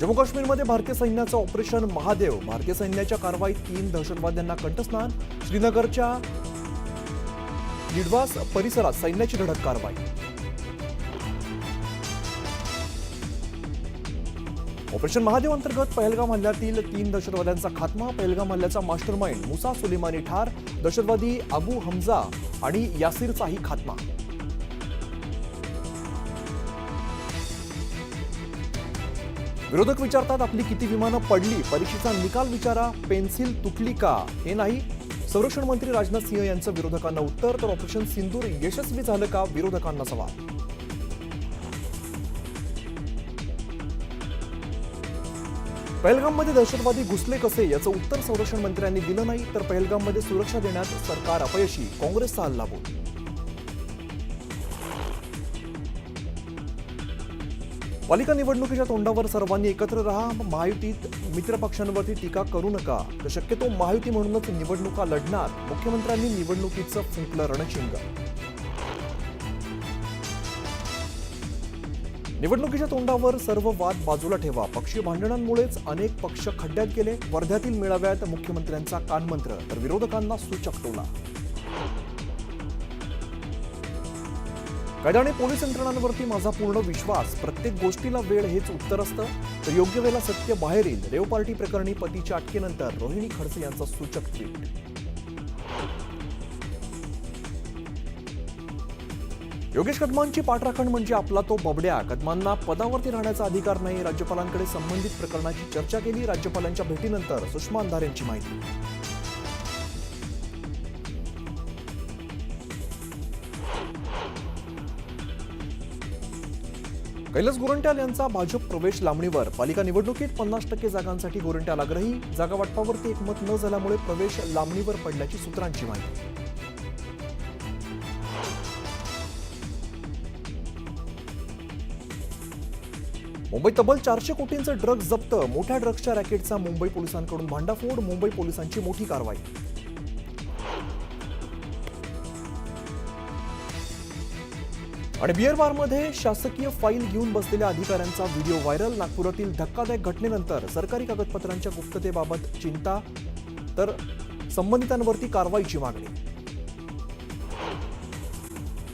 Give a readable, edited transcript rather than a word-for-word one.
जम्मू काश्मीरमध्ये भारतीय सैन्याचं ऑपरेशन महादेव. भारतीय सैन्याच्या कारवाईत 3 दहशतवाद्यांना कंठस्नान. श्रीनगरच्या लिडवास परिसरात सैन्याची धडक कारवाई. ऑपरेशन महादेव अंतर्गत पहलगाम हल्ल्यातील 3 दहशतवाद्यांचा खात्मा. पहलगाम हल्ल्याचा मास्टरमाइंड मुसा सुलेमानी ठार. दहशतवादी अबू हमजा आणि यासिरचाही खात्मा. विरोधक विचारतात आपली किती विमानं पडली, परीक्षेचा निकाल विचारा, पेन्सिल तुटली का हे नाही. संरक्षण मंत्री राजनाथ सिंह यांचं विरोधकांना उत्तर. तर ऑपरेशन सिंदूर यशस्वी झालं का, विरोधकांना सवाल. पहलगाममध्ये दहशतवादी घुसले कसे याचं उत्तर संरक्षण मंत्र्यांनी दिलं नाही. तर पहलगाममध्ये सुरक्षा देण्यात सरकार अपयशी, काँग्रेसचा हल्लाबोल. पालिका निवडणुकीच्या तोंडावर सर्वांनी एकत्र राहा. महायुतीत मित्रपक्षांवरती टीका करू नका. तर शक्यतो महायुती म्हणूनच निवडणुका लढणार. मुख्यमंत्र्यांनी निवडणुकीचं फुंकलं रणशिंग. निवडणुकीच्या तोंडावर सर्व वाद बाजूला ठेवा. पक्षीय भांडणांमुळेच अनेक पक्ष खड्ड्यात गेले. वर्ध्यातील मेळाव्यात मुख्यमंत्र्यांचा कानमंत्र. तर विरोधकांना सूचक टोला. कायदा आणि पोलीस यंत्रणांवरती माझा पूर्ण विश्वास. प्रत्येक गोष्टीला वेळ हेच उत्तर असतं. तर योग्य वेळेला सत्य बाहेर येईल. रेव पार्टी प्रकरणी पतीच्या अटकेनंतर रोहिणी खडसे यांचं सूचक ट्विट. योगेश कदमांची पाठराखण म्हणजे आपला तो बबड्या. कदमांना पदावरती राहण्याचा अधिकार नाही. राज्यपालांकडे संबंधित प्रकरणाची चर्चा केली. राज्यपालांच्या भेटीनंतर सुषमा अंधारे यांची माहिती. कैलास गोरंट्याल यांचा भाजप प्रवेश लांबणीवर. पालिका निवडणुकीत 50% जागांसाठी गोरंट्याल आग्रही. जागा वाटपावरती एकमत न झाल्यामुळे प्रवेश लांबणीवर पडल्याची सूत्रांची माहिती. मुंबईत तब्बल 400 कोटींचे ड्रग्ज जप्त. मोठ्या ड्रग्जच्या रॅकेटचा मुंबई पोलिसांकडून भांडाफोड. मुंबई पोलिसांची मोठी कारवाई. आणि बिअर बारमध्ये शासकीय फाईल घेऊन बसलेल्या अधिकाऱ्यांचा व्हिडिओ व्हायरल. नागपुरातील धक्कादायक घटनेनंतर सरकारी कागदपत्रांच्या गुप्ततेबाबत चिंता. तर संबंधितांवरती कारवाईची मागणी.